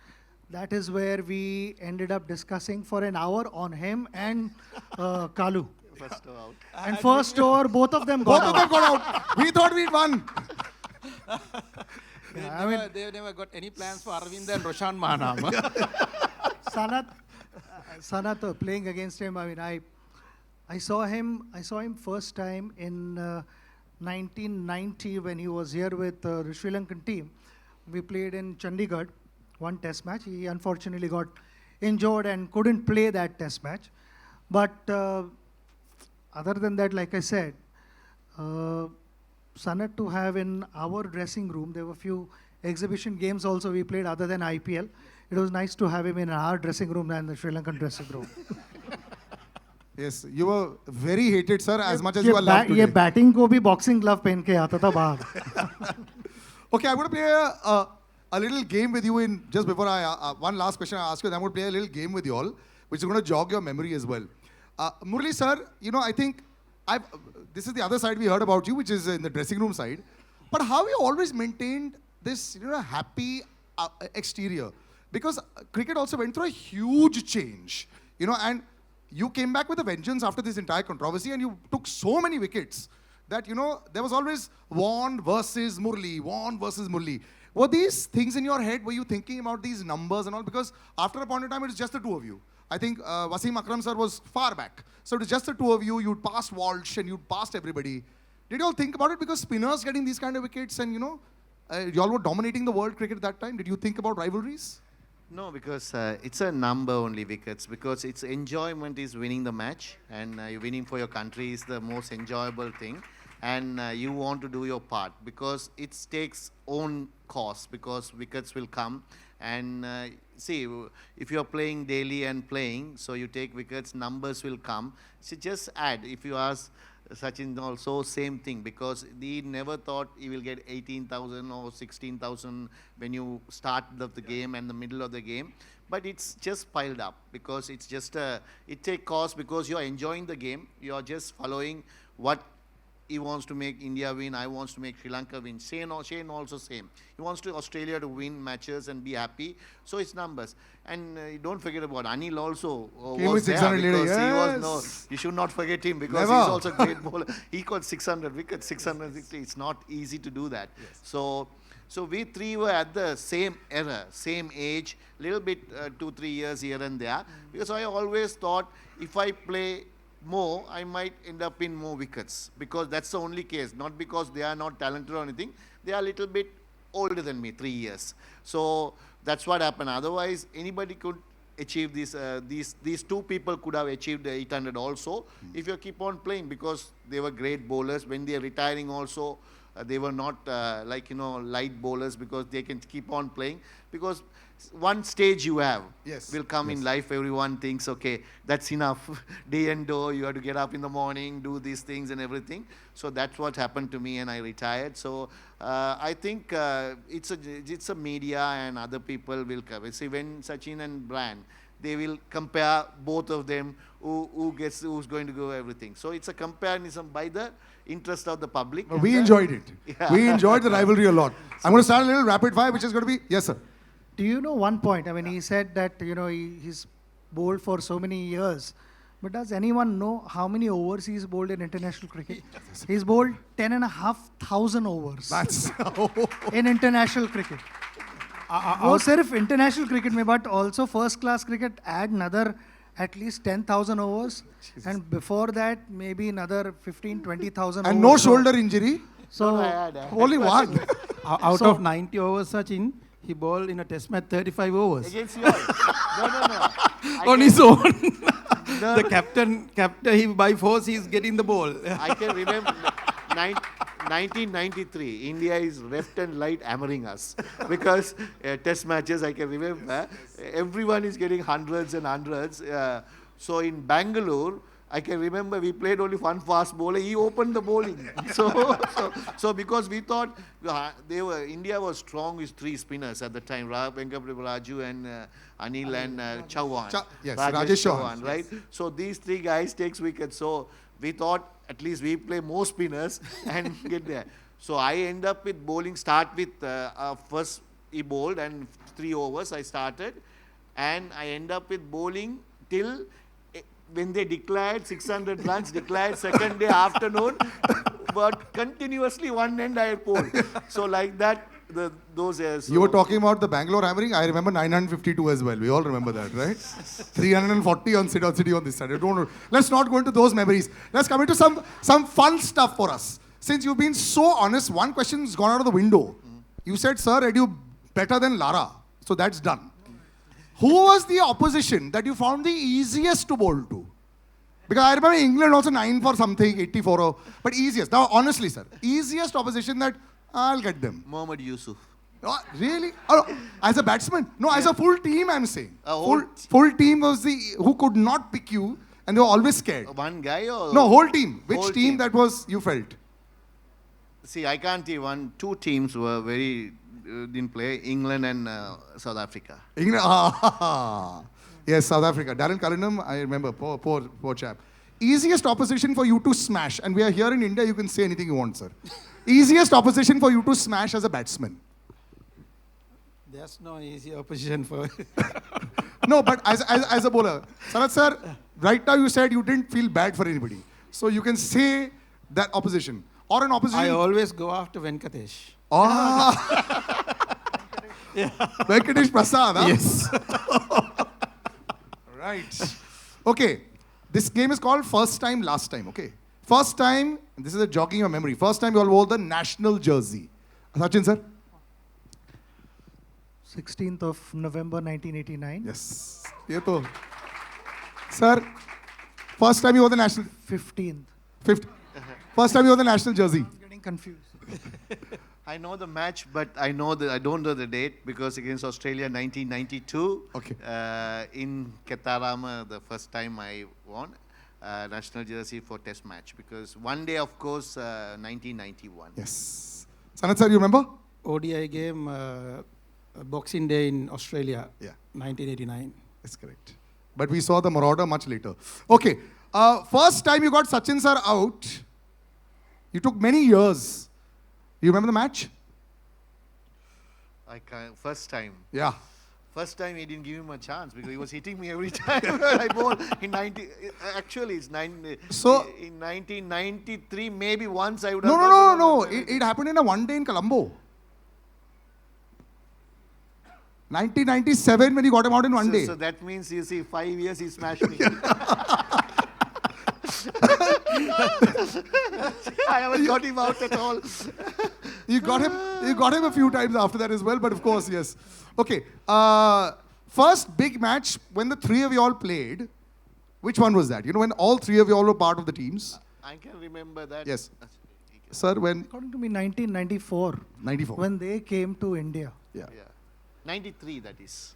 Speaker 12: that is where we ended up discussing for an hour on him and Kalu.
Speaker 11: First over out.
Speaker 12: And first over, both of them got out.
Speaker 1: Both of them got out. We thought we'd won.
Speaker 13: They've never got any plans for Arvind and Roshan Mahanam.
Speaker 12: Sanath playing against him. I mean, I saw him first time in 1990 when he was here with the Sri Lankan team. We played in Chandigarh, one test match. He unfortunately got injured and couldn't play that test match. But other than that, like I said, Sanath to have in our dressing room, there were a few exhibition games also we played other than IPL. It was nice to have him in our dressing room than the Sri Lankan dressing room.
Speaker 1: Yes, you were very hated, sir, as much as you are loved today.
Speaker 12: ये batting को भी boxing glove पहन के आता था बाहर.
Speaker 1: Okay, I'm going to play a little game with you in, just before one last question I ask you, then I'm going to play a little game with you all, which is going to jog your memory as well. Murali sir, I think this is the other side we heard about you, which is in the dressing room side. But how you always maintained this, happy exterior? Because cricket also went through a huge change, and you came back with a vengeance after this entire controversy, and you took so many wickets that, there was always Warne versus Murali. Were these things in your head? Were you thinking about these numbers and all? Because after a point in time, it was just the two of you. I think Wasim Akram sir was far back. So it was just the two of you. You'd passed Walsh and you'd passed everybody. Did you all think about it? Because spinners getting these kind of wickets and, you all were dominating the world cricket at that time. Did you think about rivalries?
Speaker 11: No, because it's a number only wickets, because it's enjoyment is winning the match, and winning for your country is the most enjoyable thing, and you want to do your part, because it takes own cost, because wickets will come, and see, if you're playing daily and playing, so you take wickets, numbers will come. So just add, if you ask Sachin also, same thing, because he never thought he will get 18,000 or 16,000 when you start the game and the middle of the game. But it's just piled up, because it's just it takes cost, because you're enjoying the game. You're just following what he wants to make India win. I wants to make Sri Lanka win. Shane also same. He wants to Australia to win matches and be happy. So it's numbers. And don't forget about Anil also was there, because he was you should not forget him, because he's also a great bowler. He got 600 wickets, 660. It's not easy to do that. Yes. So we three were at the same era, same age, little bit 2-3 years here and there. Because I always thought if I play more, I might end up in more wickets, because that's the only case. Not because they are not talented or anything. They are a little bit older than me, 3 years. So that's what happened. Otherwise, anybody could achieve this. These two people could have achieved 800 also if you keep on playing, because they were great bowlers. When they are retiring also, they were not light bowlers, because they can keep on playing. Because one stage you have will come in life. Everyone thinks, okay, that's enough. Day and door, you have to get up in the morning, do these things and everything. So that's what happened to me, and I retired. So I think it's a media and other people will cover. See, when Sachin and Brian, they will compare both of them, who's going to go everything. So it's a comparison by the interest of the public.
Speaker 1: We enjoyed it. Yeah. We enjoyed the rivalry a lot. I'm going to start a little rapid fire, which is going to be, yes, sir.
Speaker 12: Do you know one point? I mean, he said that, he's bowled for so many years. But does anyone know how many overs he's bowled in international cricket? He's bowled 10,500 overs.
Speaker 1: That's
Speaker 12: in international cricket. वो सिर्फ international cricket में, but also first class cricket add another at least 10,000 overs. Jesus. And before that, maybe another 15,000-20,000 overs.
Speaker 1: And no shoulder injury?
Speaker 12: So,
Speaker 1: only one.
Speaker 13: Out of 90 overs, Sachin, he bowled in a test match 35 overs.
Speaker 11: Against you all? No.
Speaker 13: On his own. The captain, he by force, he's getting the ball.
Speaker 11: I can remember 1993, India is left and right hammering us. Because test matches, I can remember, everyone is getting hundreds and hundreds. So in Bangalore, I can remember we played only one fast bowler. He opened the bowling. So because we thought India was strong with 3 spinners at the time: Raju and Anil and Chauhan.
Speaker 1: Rajesh Chauhan,
Speaker 11: right? Yes. So these 3 guys takes wickets. So we thought at least we play more spinners and get there. So I end up with bowling. Start with first he bowled and 3 overs I started, and I end up with bowling till. When they declared 600 runs, declared second day afternoon, but continuously one end I pulled. So like that, those years. So
Speaker 1: you were talking about the Bangalore hammering. I remember 952 as well. We all remember that, right? 340 on City on this side. Let's not go into those memories. Let's come into some fun stuff for us. Since you've been so honest, one question's gone out of the window. You said, sir, are you better than Lara? So that's done. Who was the opposition that you found the easiest to bowl to? Because I remember England also 9 for something, 84. But easiest. Now, honestly, sir, easiest opposition that I'll get them.
Speaker 11: Mohammad Yusuf.
Speaker 1: Oh, really? Oh, as a batsman? No, as a full team, I'm saying.
Speaker 11: Full
Speaker 1: team was who could not pick you, and they were always scared.
Speaker 11: One guy or?
Speaker 1: No, whole team. Which team that was you felt?
Speaker 11: See, I can't say 2 teams were very didn't play, England and South Africa.
Speaker 1: England, yes, South Africa. Darren Cullingham, I remember, poor chap. Easiest opposition for you to smash, and we are here in India, you can say anything you want, sir. Easiest opposition for you to smash as a batsman.
Speaker 13: There's no easy opposition for...
Speaker 1: No, but as a bowler, Sanath sir, right now you said you didn't feel bad for anybody. So you can say that opposition. Or an opposition...
Speaker 13: I always go after Venkatesh.
Speaker 1: Venkatesh Prasad, huh?
Speaker 13: Yes.
Speaker 1: Right. Okay. This game is called First Time, Last Time, okay? First time, and this is a jogging your memory, first time you all wore the national jersey. Sachin sir?
Speaker 12: 16th of November 1989.
Speaker 1: Yes. Ye to. Sir, first time you wore the national...
Speaker 12: 15th.
Speaker 1: First time you wore the national jersey.
Speaker 12: I'm getting confused.
Speaker 11: I know the match, but I don't know the date because against Australia 1992.
Speaker 1: Okay.
Speaker 11: In Ketarama, the first time I won national jersey for test match because one day, of course, 1991.
Speaker 1: Yes. Sanath sir, you remember?
Speaker 13: ODI game, Boxing Day in Australia,
Speaker 1: Yeah.
Speaker 13: 1989.
Speaker 1: That's correct. But we saw the Marauder much later. Okay. First time you got Sachin sir out, you took many years. You remember the match?
Speaker 11: First time.
Speaker 1: Yeah.
Speaker 11: First time he didn't give him a chance because he was hitting me every time I bowled. In 90, actually it's
Speaker 1: So
Speaker 11: in 1993 maybe once I would have.
Speaker 1: No. It happened in a one day in Colombo. 1997 when he got him out in one day.
Speaker 11: So that means you see 5 years he smashed me. I haven't got him out at all.
Speaker 1: You got him a few times after that as well, but of course, yes. Okay. First big match when the three of you all played. Which one was that? You know, when all three of you all were part of the teams?
Speaker 11: I can remember that.
Speaker 1: Yes. Sir, when?
Speaker 12: According to me, 1994.
Speaker 1: 94.
Speaker 12: When they came to India.
Speaker 1: Yeah.
Speaker 11: 93 that is.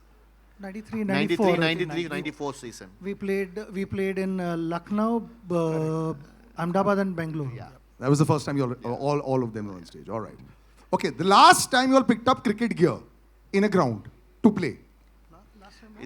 Speaker 12: 93, 94.
Speaker 11: 94 season.
Speaker 12: We played in Lucknow, Ahmedabad and Bangalore.
Speaker 11: Yeah.
Speaker 1: That was the first time you all of them were on stage. All right. Okay, the last time you all picked up cricket gear in a ground to play.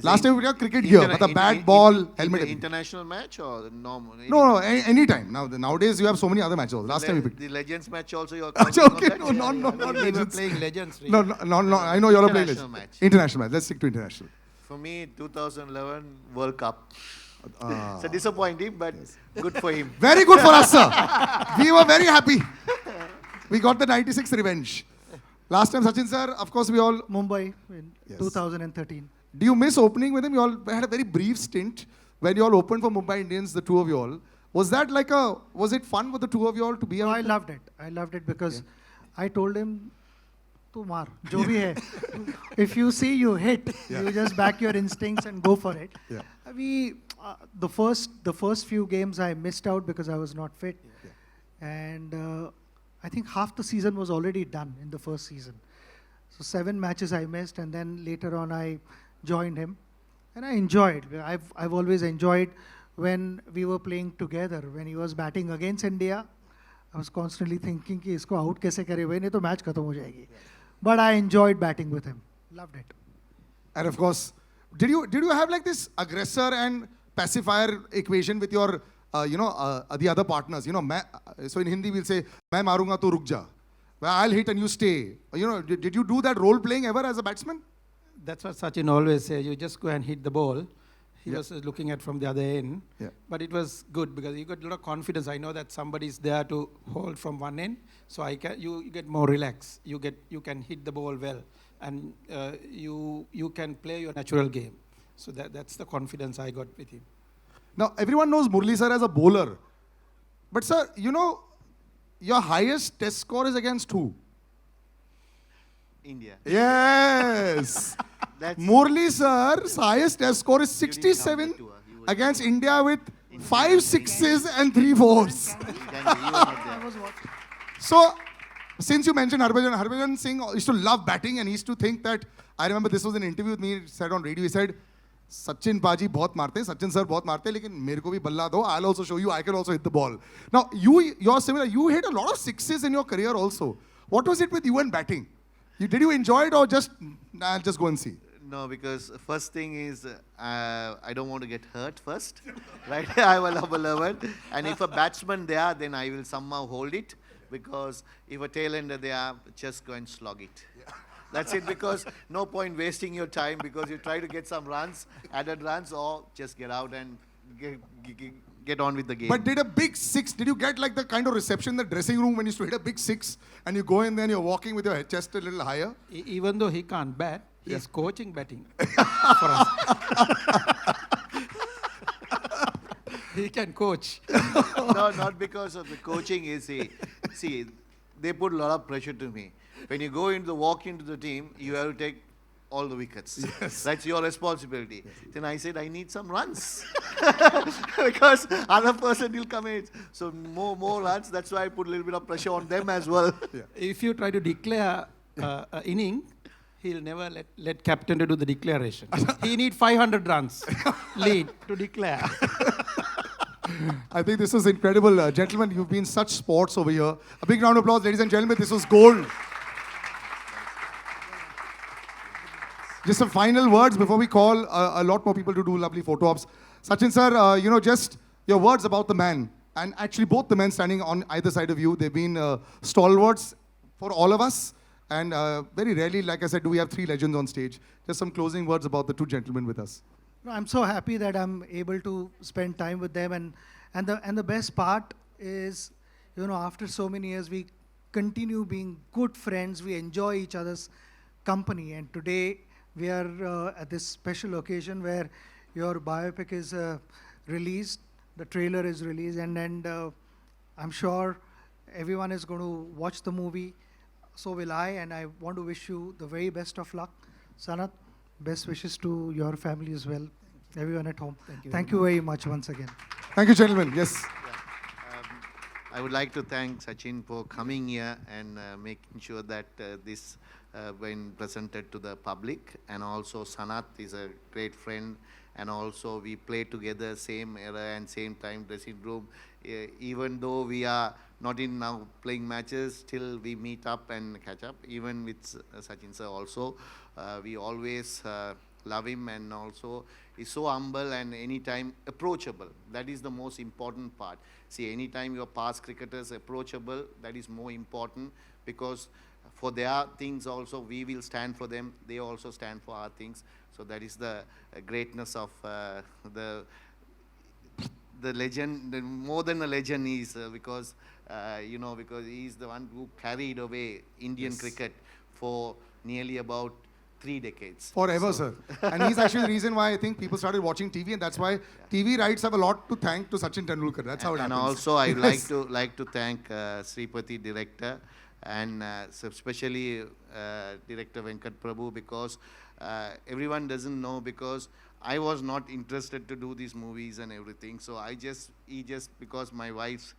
Speaker 1: Last time we picked up cricket gear, but the bat, ball, helmet.
Speaker 11: International match or normal?
Speaker 1: No, any time. Nowadays you have so many other matches. Last time we picked.
Speaker 11: The Legends match also you're
Speaker 1: Okay, no, not
Speaker 13: We were
Speaker 1: Legends.
Speaker 13: playing Legends.
Speaker 1: No, I know you're playing
Speaker 11: International
Speaker 1: Legends.
Speaker 11: match.
Speaker 1: International match. Let's stick to international.
Speaker 11: For me, 2011 World Cup. It's disappointing, but good for him.
Speaker 1: Very good for us, sir. We were very happy. We got the 96 revenge. Last time, Sachin sir, of course, we all...
Speaker 12: Mumbai in 2013.
Speaker 1: Do you miss opening with him? You all had a very brief stint when you all opened for Mumbai Indians, the two of you all. Was that like was it fun for the two of you all to be out?
Speaker 12: I loved it. I loved it because I told him, tu maar, jo bhi hai. If you see you hit, you just back your instincts and go for it.
Speaker 1: Yeah.
Speaker 12: The first few games I missed out because I was not fit. And I think half the season was already done in the first season. So 7 matches I missed, and then later on I joined him. And I enjoyed. I've always enjoyed when we were playing together. When he was batting against India, I was constantly thinking कि इसको out कैसे करे भाई नहीं तो match खत्म हो जाएगी. But I enjoyed batting with him. Loved it.
Speaker 1: And of course, did you have like this aggressor and pacifier equation with your the other partners? You know, so in Hindi we'll say मैं मारूंगा तो रुक जा. Well, I'll hit and you stay. You know, did you do that role playing ever as a batsman?
Speaker 13: That's what Sachin always says. You just go and hit the ball. He was looking at from the other end.
Speaker 1: Yeah.
Speaker 13: But it was good because you got a lot of confidence. I know that somebody's there to hold from one end. So you get more relaxed. You can hit the ball well. And you can play your natural game. So that's the confidence I got with him.
Speaker 1: Now, everyone knows Murali sir as a bowler. But sir, you know, your highest test score is against who?
Speaker 11: India.
Speaker 1: Yes. Murali sir's highest test score is 67 against India with 5 sixes and 3 fours. So, since you mentioned Harbhajan Singh used to love batting and he used to think that, I remember this was an interview with me, he said on radio, he said, Sachin Paji bahut marte, Sachin sir bahut marte, lekin mere ko bhi balla do, I'll also show you, I can also hit the ball. Now, you're similar, you hit a lot of sixes in your career also. What was it with you and batting? Did you enjoy it or just, nah, I'll just go and see?
Speaker 11: No, because first thing is I don't want to get hurt first, right? I will have a level, and if a batsman there, then I will somehow hold it, because if a tailender there, just go and slog it. Yeah. That's it, because no point wasting your time, because you try to get some runs, added runs, or just get out and get on with the game.
Speaker 1: But did a big six, did you get like the kind of reception in the dressing room when you used to hit a big six and you go in there and you're walking with your chest a little higher?
Speaker 13: Even though he can't bat, he's coaching batting for us. He can coach.
Speaker 11: No, not because of the coaching. See, they put a lot of pressure to me. When you walk into the team, you have to take all the wickets. Yes. That's your responsibility. Yes. Then I said, I need some runs. Because other person will come in. So more runs. That's why I put a little bit of pressure on them as well.
Speaker 13: Yeah. If you try to declare an inning, he'll never let captain to do the declaration. He need 500 runs lead to declare.
Speaker 1: I think this was incredible. Gentlemen, you've been such sports over here. A big round of applause, ladies and gentlemen. This was gold. Just some final words before we call a lot more people to do lovely photo ops. Sachin sir, just your words about the man. And actually both the men standing on either side of you, they've been stalwarts for all of us. And very rarely, like I said, do we have three legends on stage. Just some closing words about the two gentlemen with us.
Speaker 12: No, I'm so happy that I'm able to spend time with them. And the best part is, after so many years, we continue being good friends. We enjoy each other's company. And today, we are at this special occasion where your biopic is released, the trailer is released, and I'm sure everyone is going to watch the movie. So will I, and I want to wish you the very best of luck. Sanath, best wishes to your family as well, everyone at home. Thank you very much once again.
Speaker 1: Thank you, gentlemen. Yes.
Speaker 11: I would like to thank Sachin for coming here and making sure that this been presented to the public. And also Sanath is a great friend, and also we play together same era and same time dressing room. Even though we are not in now playing matches, still we meet up and catch up. Even with Sachin sir also, we always love him, and also he's so humble and anytime approachable. That is the most important part. See, anytime your past cricketers approachable, that is more important, because for their things also, we will stand for them. They also stand for our things. So that is the greatness of the legend. More than a legend is because, because he is the one who carried away Indian cricket for nearly about 3 decades.
Speaker 1: Forever, sir. And he's actually the reason why I think people started watching TV, and that's why TV rights have a lot to thank to Sachin Tendulkar. That's how it happens.
Speaker 11: And also, I would like to thank Sripathi director, and especially director Venkat Prabhu, because everyone doesn't know, because I was not interested to do these movies and everything. So he just because my wife's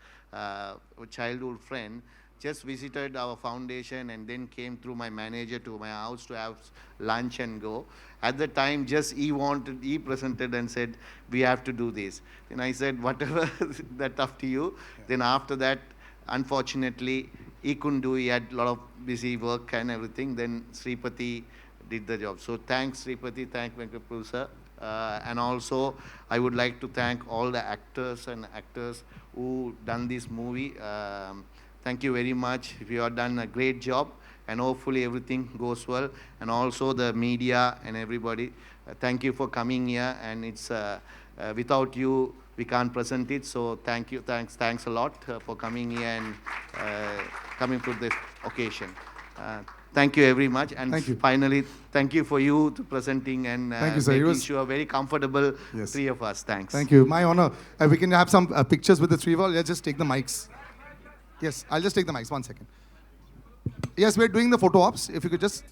Speaker 11: childhood friend just visited our foundation and then came through my manager to my house to have lunch and go. At the time, he presented and said, we have to do this. Then I said, whatever, that's up to you. Yeah. Then after that, unfortunately, he couldn't do, he had a lot of busy work and everything. Then Sripathi did the job. So thanks Sripathi, thank Venkat Prabhu sir. And also, I would like to thank all the actors and actors who done this movie. Thank you very much. You have done a great job, and hopefully everything goes well. And also the media and everybody, thank you for coming here. And it's without you, we can't present it. So thank you, thanks a lot for coming here and coming to this occasion. Thank you very much. And finally, thank you for you to presenting and making sure very comfortable, three of us. Thanks.
Speaker 1: Thank you. My honor. We can have some pictures with the three of us. Let's just take the mics. Yes, I'll just take the mics. 1 second. Yes, we're doing the photo ops. If you could just...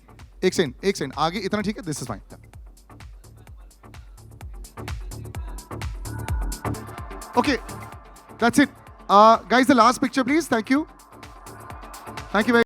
Speaker 1: एक second. आगे इतना ठीक है? This is fine. Okay, that's it. Guys, the last picture, please. Thank you. Thank you very much.